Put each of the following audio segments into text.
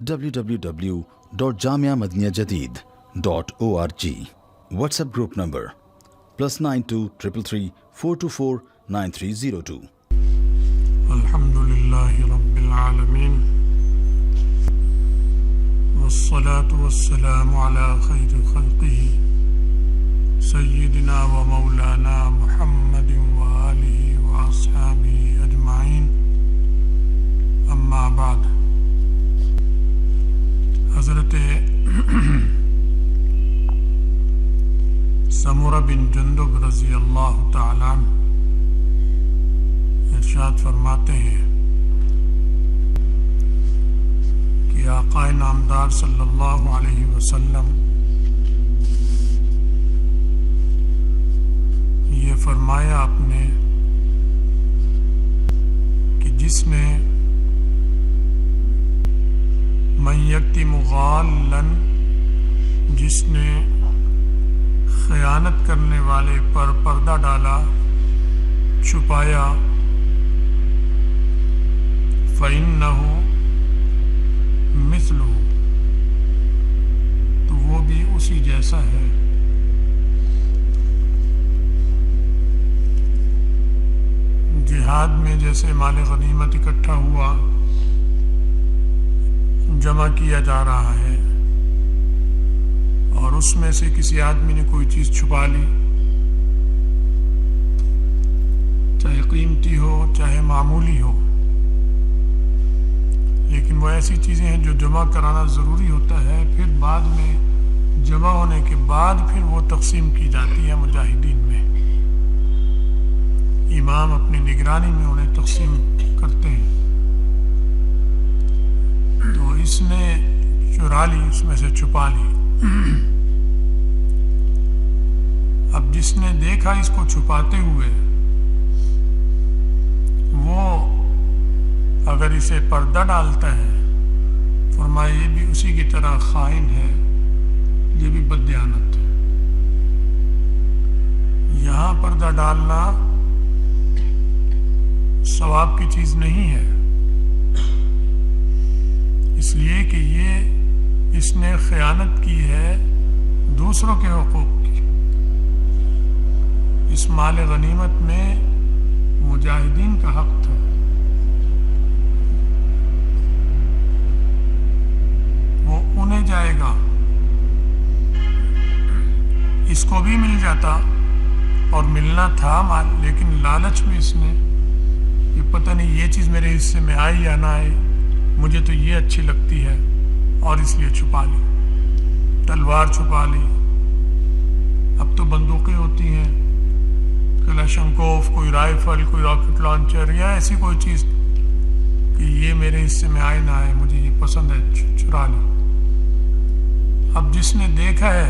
www.jamiamadiniyajadid.org. WhatsApp group number +92 333 424 9302. الحمدللہ رب العالمین والصلاة والسلام على خیر خلقہ سیدنا و مولانا محمد وآلہ واصحابہ اجمعین، اما بعد۔ حضرت سمرہ بن جندب رضی اللہ تعالی عنہ ارشاد فرماتے ہیں کہ آقا نامدار صلی اللہ علیہ وسلم یہ فرمایا آپ نے کہ جس نے من یکتم غالا، جس نے خیانت کرنے والے پر پردہ ڈالا، چھپایا، فَإِنَّهُ مِثْلُهُ، تو وہ بھی اسی جیسا ہے۔ جہاد میں جیسے مال غنیمت اکٹھا ہوا، جمع کیا جا رہا ہے، اور اس میں سے کسی آدمی نے کوئی چیز چھپا لی، چاہے قیمتی ہو چاہے معمولی ہو، لیکن وہ ایسی چیزیں ہیں جو جمع کرانا ضروری ہوتا ہے، پھر بعد میں جمع ہونے کے بعد پھر وہ تقسیم کی جاتی ہے مجاہدین میں، امام اپنی نگرانی میں انہیں تقسیم کرتے ہیں۔ تو اس نے چرا لی، اس میں سے چھپا لی۔ اب جس نے دیکھا اس کو چھپاتے ہوئے، وہ اگر اسے پردہ ڈالتا ہے، فرمایا یہ بھی اسی کی طرح خائن ہے، یہ بھی بددیانت ہے۔ یہاں پردہ ڈالنا ثواب کی چیز نہیں ہے، اس لیے کہ یہ اس نے خیانت کی ہے دوسروں کے حقوق کی۔ اس مال غنیمت میں مجاہدین کا حق تھا، وہ انہیں جائے گا، اس کو بھی مل جاتا اور ملنا تھا مال، لیکن لالچ میں اس نے یہ پتہ نہیں یہ چیز میرے حصے میں آئی یا نہ آئی، مجھے تو یہ اچھی لگتی ہے، اور اس لیے چھپا لی۔ تلوار چھپا لی، اب تو بندوقیں ہوتی ہیں، کلاشنکوف، کوئی رائفل، کوئی راکٹ لانچر، یا ایسی کوئی چیز کہ یہ میرے حصے میں آئے نہ آئے، مجھے یہ پسند ہے، چرا لی۔ اب جس نے دیکھا ہے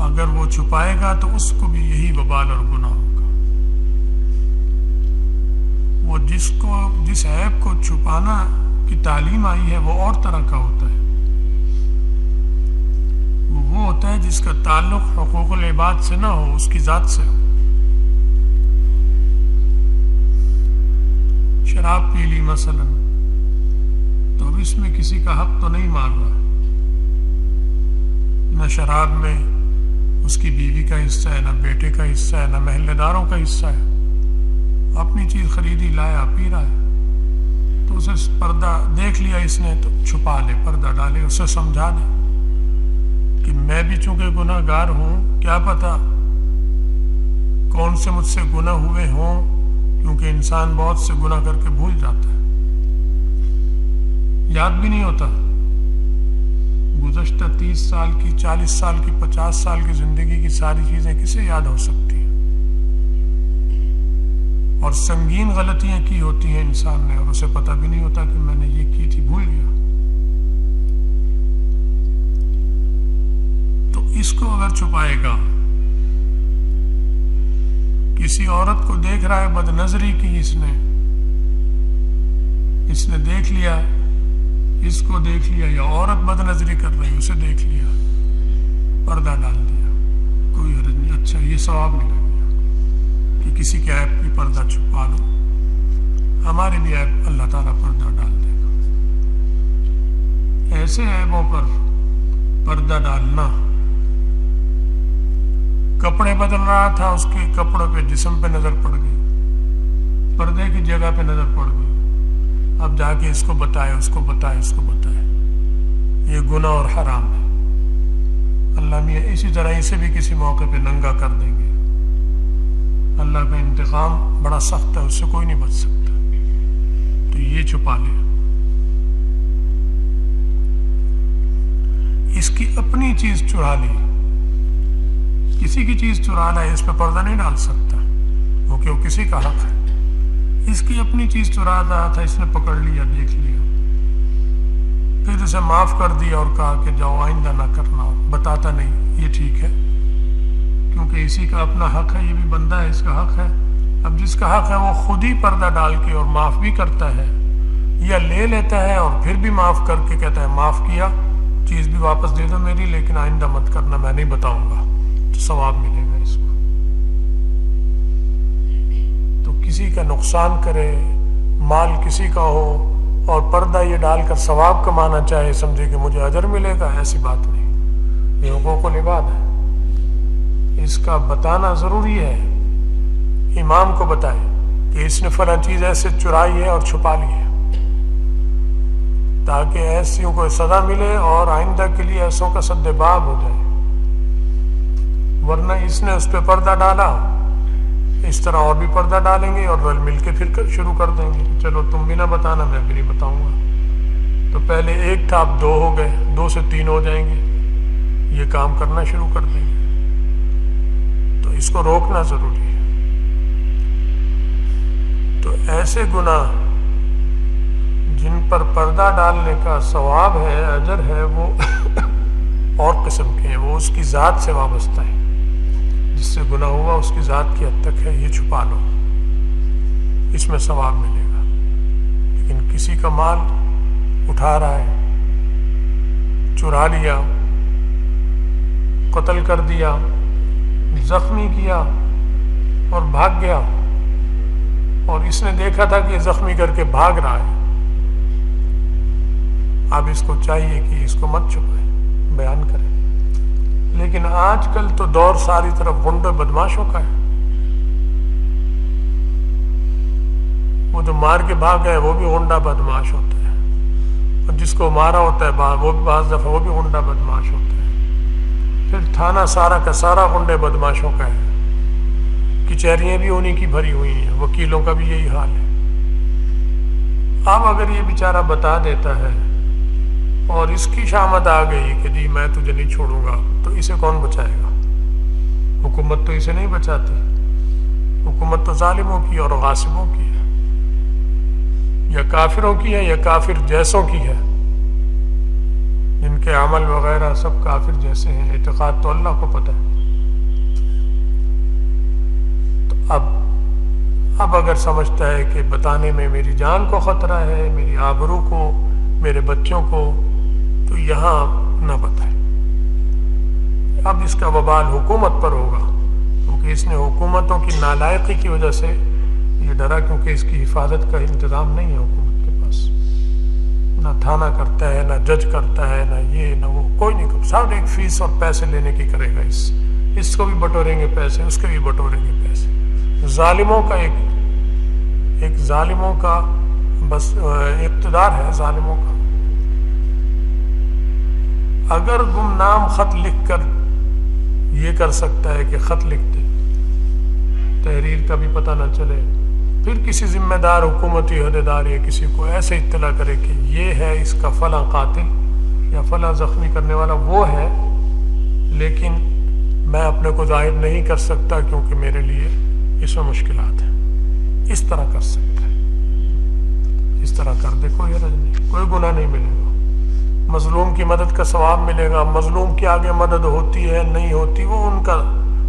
اگر وہ چھپائے گا تو اس کو بھی یہی وبال اور گناہ ہوگا۔ وہ جس عیب کو چھپانا کی تعلیم آئی ہے وہ اور طرح کا ہوتا ہے، وہ ہوتا ہے جس کا تعلق حقوق العباد سے نہ ہو، اس کی ذات سے ہو۔ شراب پی لی مثلا، تو اب اس میں کسی کا حق تو نہیں مار رہا، نہ شراب میں اس کی بیوی کا حصہ ہے، نہ بیٹے کا حصہ ہے، نہ محلے داروں کا حصہ ہے، اپنی چیز خریدی، لایا، پی رہا ہے، تو اسے پردہ دیکھ لیا اس نے تو چھپا لے، پردہ ڈالے، اسے سمجھا دے کہ میں بھی چونکہ گناہ گار ہوں، کیا پتا کون سے مجھ سے گناہ ہوئے ہوں، کیونکہ انسان بہت سے گناہ کر کے بھول جاتا ہے، یاد بھی نہیں ہوتا۔ گزشتہ 30 سال کی، 40 سال کی، 50 سال کی زندگی کی ساری چیزیں کسے یاد ہو سکتی ہیں؟ اور سنگین غلطیاں کی ہوتی ہیں انسان نے، اور اسے پتہ بھی نہیں ہوتا کہ میں نے یہ کی تھی، بھول گیا۔ تو اس کو اگر چھپائے گا، کسی عورت کو دیکھ رہا ہے، بد نظری کی اس نے دیکھ لیا، اس کو دیکھ لیا، یا عورت بد نظری کر رہی اسے دیکھ لیا، پردہ ڈال دیا، کوئی حرج نہیں، اچھا یہ ثواب ملے گا کہ کسی کے عیب کی پردہ چھپا لو، ہمارے بھی عیب اللہ تعالیٰ پردہ ڈال دے گا۔ ایسے عیبوں پر پردہ ڈالنا. کپڑے بدل رہا تھا, اس کے کپڑوں پہ جسم پہ نظر پڑ گئی, پردے کی جگہ پہ نظر پڑ گئی. اب جا کے اس کو بتائے, اس کو بتائے, اس کو بتائے. یہ گناہ اور حرام ہے. اللہ میاں اسی طرح اسے بھی کسی موقع پہ ننگا کر دیں گے. اللہ کا انتقام بڑا سخت ہے, اس سے کوئی نہیں بچ سکتا. تو یہ چھپا لے. اس کی اپنی چیز چرا لی, کسی کی چیز چرا لا, اس پہ پردہ نہیں ڈال سکتا کیونکہ وہ کسی کا حق ہے. اس کی اپنی چیز چرا رہا تھا, اس نے پکڑ لیا, دیکھ لیا, پھر اسے معاف کر دیا اور کہا کہ جاؤ آئندہ نہ کرنا. بتاتا نہیں یہ ٹھیک ہے کیونکہ اسی کا اپنا حق ہے, یہ بھی بندہ ہے, اس کا حق ہے. اب جس کا حق ہے وہ خود ہی پردہ ڈال کے اور معاف بھی کرتا ہے, یا لے لیتا ہے اور پھر بھی معاف کر کے کہتا ہے معاف کیا, چیز بھی واپس دے دو میری, لیکن آئندہ مت کرنا, میں نہیں بتاؤں گا, تو ثواب ملے گا اس کو. تو کسی کا نقصان کرے, مال کسی کا ہو اور پردہ یہ ڈال کر ثواب کمانا چاہے, سمجھے کہ مجھے اجر ملے گا, ایسی بات نہیں. یہ حقوق العباد ہے. اس کا بتانا ضروری ہے. امام کو بتائے کہ اس نے فلاں چیز ایسے چرائی ہے اور چھپا لی ہے, تاکہ ایسیوں کو سزا ملے اور آئندہ کے لیے ایسوں کا سد باب ہو جائے. ورنہ اس نے اس پہ پردہ ڈالا, اس طرح اور بھی پردہ ڈالیں گے اور رل مل کے پھر شروع کر دیں گے, چلو تم بھی نہ بتانا, میں بھی نہیں بتاؤں گا. تو پہلے ایک تھا, اب 2 ہو گئے, 2 سے 3 ہو جائیں گے, یہ کام کرنا شروع کر دیں گے. تو اس کو روکنا ضروری ہے. تو ایسے گناہ جن پر پردہ ڈالنے کا ثواب ہے, اجر ہے, وہ اور قسم کے ہیں. وہ اس کی ذات سے وابستہ ہے. جس سے گناہ ہوا اس کی ذات کی حد تک ہے, یہ چھپا لو, اس میں ثواب ملے گا. لیکن کسی کا مال اٹھا رہا ہے, چرا لیا, قتل کر دیا, زخمی کیا اور بھاگ گیا, اور اس نے دیکھا تھا کہ یہ زخمی کر کے بھاگ رہا ہے, اب اس کو چاہیے کہ اس کو مت چھپائے, بیان کرے. لیکن آج کل تو دور ساری طرف غنڈے بدماشوں کا ہے. وہ جو مار کے بھاگ گئے وہ بھی غنڈا بدماش ہوتا ہے, اور جس کو مارا ہوتا ہے وہ بھی بعض دفعہ وہ بھی غنڈا بدماش ہوتا ہے. پھر تھانہ سارا کا سارا غنڈے بدماشوں کا ہے, کچہریاں بھی انہی کی بھری ہوئی ہیں, وکیلوں کا بھی یہی حال ہے. اب اگر یہ بیچارہ بتا دیتا ہے اور اس کی شامت آ گئی کہ جی میں تجھے نہیں چھوڑوں گا, تو اسے کون بچائے گا؟ حکومت تو اسے نہیں بچاتی. حکومت تو ظالموں کی اور غاصبوں کی ہے, یا کافروں کی ہے یا کافر جیسوں کی ہے, جن کے عمل وغیرہ سب کافر جیسے ہیں. اعتقاد تو اللہ کو پتہ ہے. تو اب اگر سمجھتا ہے کہ بتانے میں میری جان کو خطرہ ہے, میری آبرو کو, میرے بچوں کو, تو یہاں نہ بتائے. اب اس کا وبال حکومت پر ہوگا, کیونکہ اس نے حکومتوں کی نالائقی کی وجہ سے یہ ڈرا, کیونکہ اس کی حفاظت کا انتظام نہیں ہے حکومت کے پاس. نہ تھانہ کرتا ہے, نہ جج کرتا ہے, نہ یہ نہ وہ, کوئی نہیں کرتا. سب ایک فیس اور پیسے لینے کی کرے گا. اس کو بھی بٹوریں گے پیسے, اس کے بھی بٹوریں گے پیسے. ظالموں کا ایک ظالموں کا بس اقتدار ہے ظالموں کا. اگر گمنام خط لکھ کر یہ کر سکتا ہے کہ خط لکھ دے, تحریر کا بھی پتہ نہ چلے, پھر کسی ذمہ دار حکومتی عہدیدار یا کسی کو ایسے اطلاع کرے کہ یہ ہے اس کا فلاں قاتل یا فلاں زخمی کرنے والا وہ ہے, لیکن میں اپنے کو ظاہر نہیں کر سکتا کیونکہ میرے لیے اس میں مشکلات ہیں. اس طرح کر سکتا ہے, اس طرح کر دے, کوئی حرج نہیں, کوئی گناہ نہیں ملے گا. مظلوم کی مدد کا ثواب ملے گا. مظلوم کی آگے مدد ہوتی ہے نہیں ہوتی وہ ان کا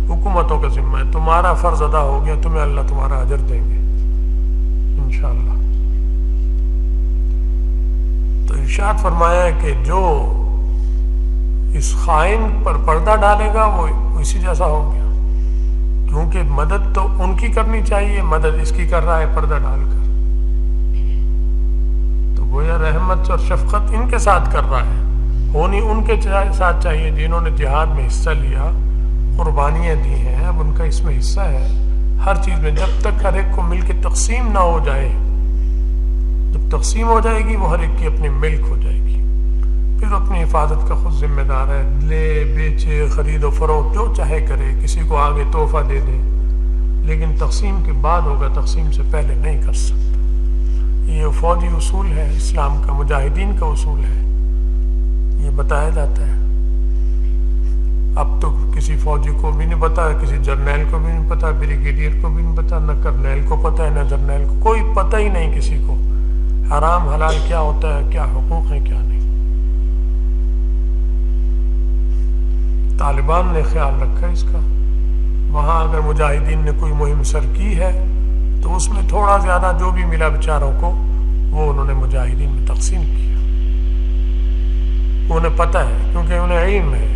حکومتوں کا ذمہ ہے. تمہارا فرض ادا ہو گیا, تمہیں اللہ تمہارا اجر دیں گے انشاءاللہ. تو ارشاد فرمایا ہے کہ جو اس خائن پر پردہ ڈالے گا وہ اسی جیسا ہو گیا, کیونکہ مدد تو ان کی کرنی چاہیے, مدد اس کی کر رہا ہے پردہ ڈال کر. تو گویا رحمت اور شفقت ان کے ساتھ کر رہا ہے, ہونی ان کے ساتھ چاہیے جنہوں نے جہاد میں حصہ لیا، قربانیاں دی ہیں، اب ان کا اس میں حصہ ہے ہر چیز میں. جب تک ہر ایک کو مل کے تقسیم نہ ہو جائے، جب تقسیم ہو جائے گی وہ ہر ایک کی اپنی ملک ہو جائے گی، پھر اپنی حفاظت کا خود ذمہ دار ہے. لے بیچے، خرید و فروخت جو چاہے کرے، کسی کو آگے تحفہ دے دے، لیکن تقسیم کے بعد ہوگا، تقسیم سے پہلے نہیں کر سکتا. یہ فوجی اصول ہے اسلام کا، مجاہدین کا اصول ہے، یہ بتایا جاتا ہے. اب تو کسی فوجی کو بھی نہیں پتا، کسی جرنیل کو بھی نہیں پتا، بریگیڈیئر کو بھی نہیں پتا، نہ کرنیل کو پتا ہے، نہ جرنیل کو، کوئی پتہ ہی نہیں کسی کو حرام حلال کیا ہوتا ہے، کیا حقوق ہیں کیا نہیں. طالبان نے خیال رکھا اس کا. وہاں اگر مجاہدین نے کوئی مہم سر کی ہے تو اس میں تھوڑا زیادہ جو بھی ملا بیچاروں کو وہ انہوں نے مجاہدین میں تقسیم کیا. انہیں پتہ ہے کیونکہ انہیں علم ہے،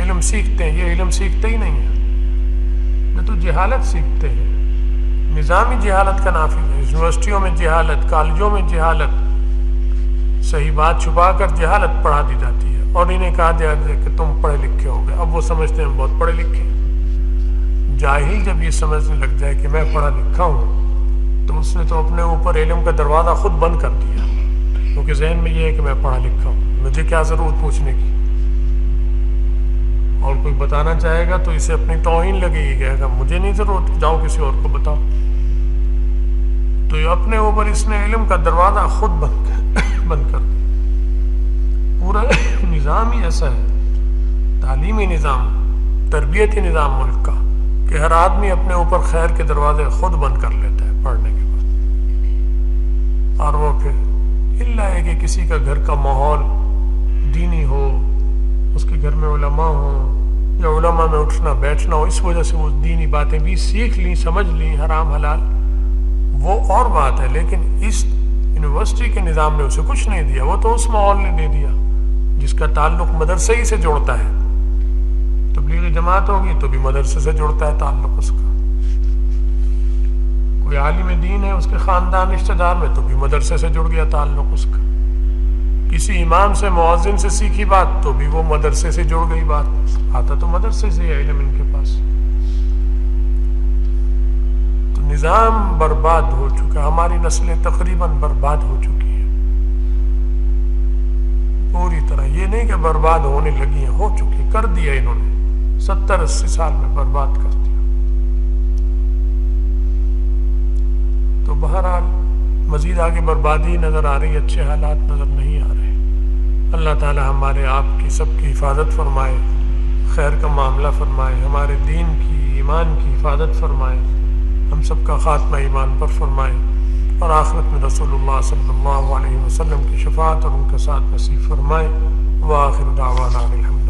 علم سیکھتے ہیں. یہ علم سیکھتے ہی نہیں ہیں، یہ تو جہالت سیکھتے ہیں. نظامی جہالت کا نافذ ہے. یونیورسٹیوں میں جہالت، کالجوں میں جہالت، صحیح بات چھپا کر جہالت پڑھا دی جاتی ہے اور انہیں کہا جاتا ہے کہ تم پڑھے لکھے ہو گئے. اب وہ سمجھتے ہیں بہت پڑھے لکھے. جاہل جب یہ سمجھنے لگ جائے کہ میں پڑھا لکھا ہوں تو اس نے تو اپنے اوپر علم کا دروازہ خود بند کر دیا، کیونکہ ذہن میں یہ ہے کہ میں پڑھا لکھا ہوں، مجھے کیا ضرورت پوچھنے کی. اور کوئی بتانا چاہے گا تو اسے اپنی توہین لگے گی، کہے گا مجھے نہیں ضرورت، جاؤ کسی اور کو بتاؤ. تو یہ اپنے اوپر اس نے علم کا دروازہ خود بند کر دیا. پورا نظام ہی ایسا ہے، تعلیمی نظام، تربیتی نظام ملک کا، کہ ہر آدمی اپنے اوپر خیر کے دروازے خود بند کر لیتا ہے پڑھنے کے بعد. اور وہ پھر اللہ ہے کہ کسی کا گھر کا ماحول دینی ہو، اس کے گھر میں علماء ہوں یا علماء میں اٹھنا بیٹھنا ہو، اس وجہ سے وہ دینی باتیں بھی سیکھ لیں، سمجھ لیں، حرام حلال وہ اور بات ہے. لیکن اس یونیورسٹی کے نظام نے اسے کچھ نہیں دیا، وہ تو اس ماحول نے دے دیا جس کا تعلق مدرسے ہی سے جوڑتا ہے. تبلیغی جماعت ہوگی تو بھی مدرسے سے جڑتا ہے تعلق اس کا. کوئی عالم دین ہے اس کے خاندان رشتہ دار میں تو بھی مدرسے سے جڑ گیا تعلق اس کا. کسی امام سے، مؤذن سے سیکھی بات تو بھی وہ مدرسے سے جڑ گئی بات. آتا تو مدرسے سے ہی علم ان کے پاس. تو نظام برباد ہو چکا، ہماری نسلیں تقریباً برباد ہو چکی ہیں پوری طرح. یہ نہیں کہ برباد ہونے لگی ہیں، ہو چکی، کر دیا انہوں نے 70-80 سال میں برباد کر دیا. تو بہرحال مزید آگے بربادی نظر آ رہی، اچھے حالات نظر نہیں آ رہے. اللہ تعالی ہمارے آپ کی سب کی حفاظت فرمائے، خیر کا معاملہ فرمائے، ہمارے دین کی، ایمان کی حفاظت فرمائے، ہم سب کا خاتمہ ایمان پر فرمائے، اور آخرت میں رسول اللہ صلی اللہ علیہ وسلم کی شفاعت اور ان کے ساتھ نصیب فرمائے. وآخر دعوانا الحمد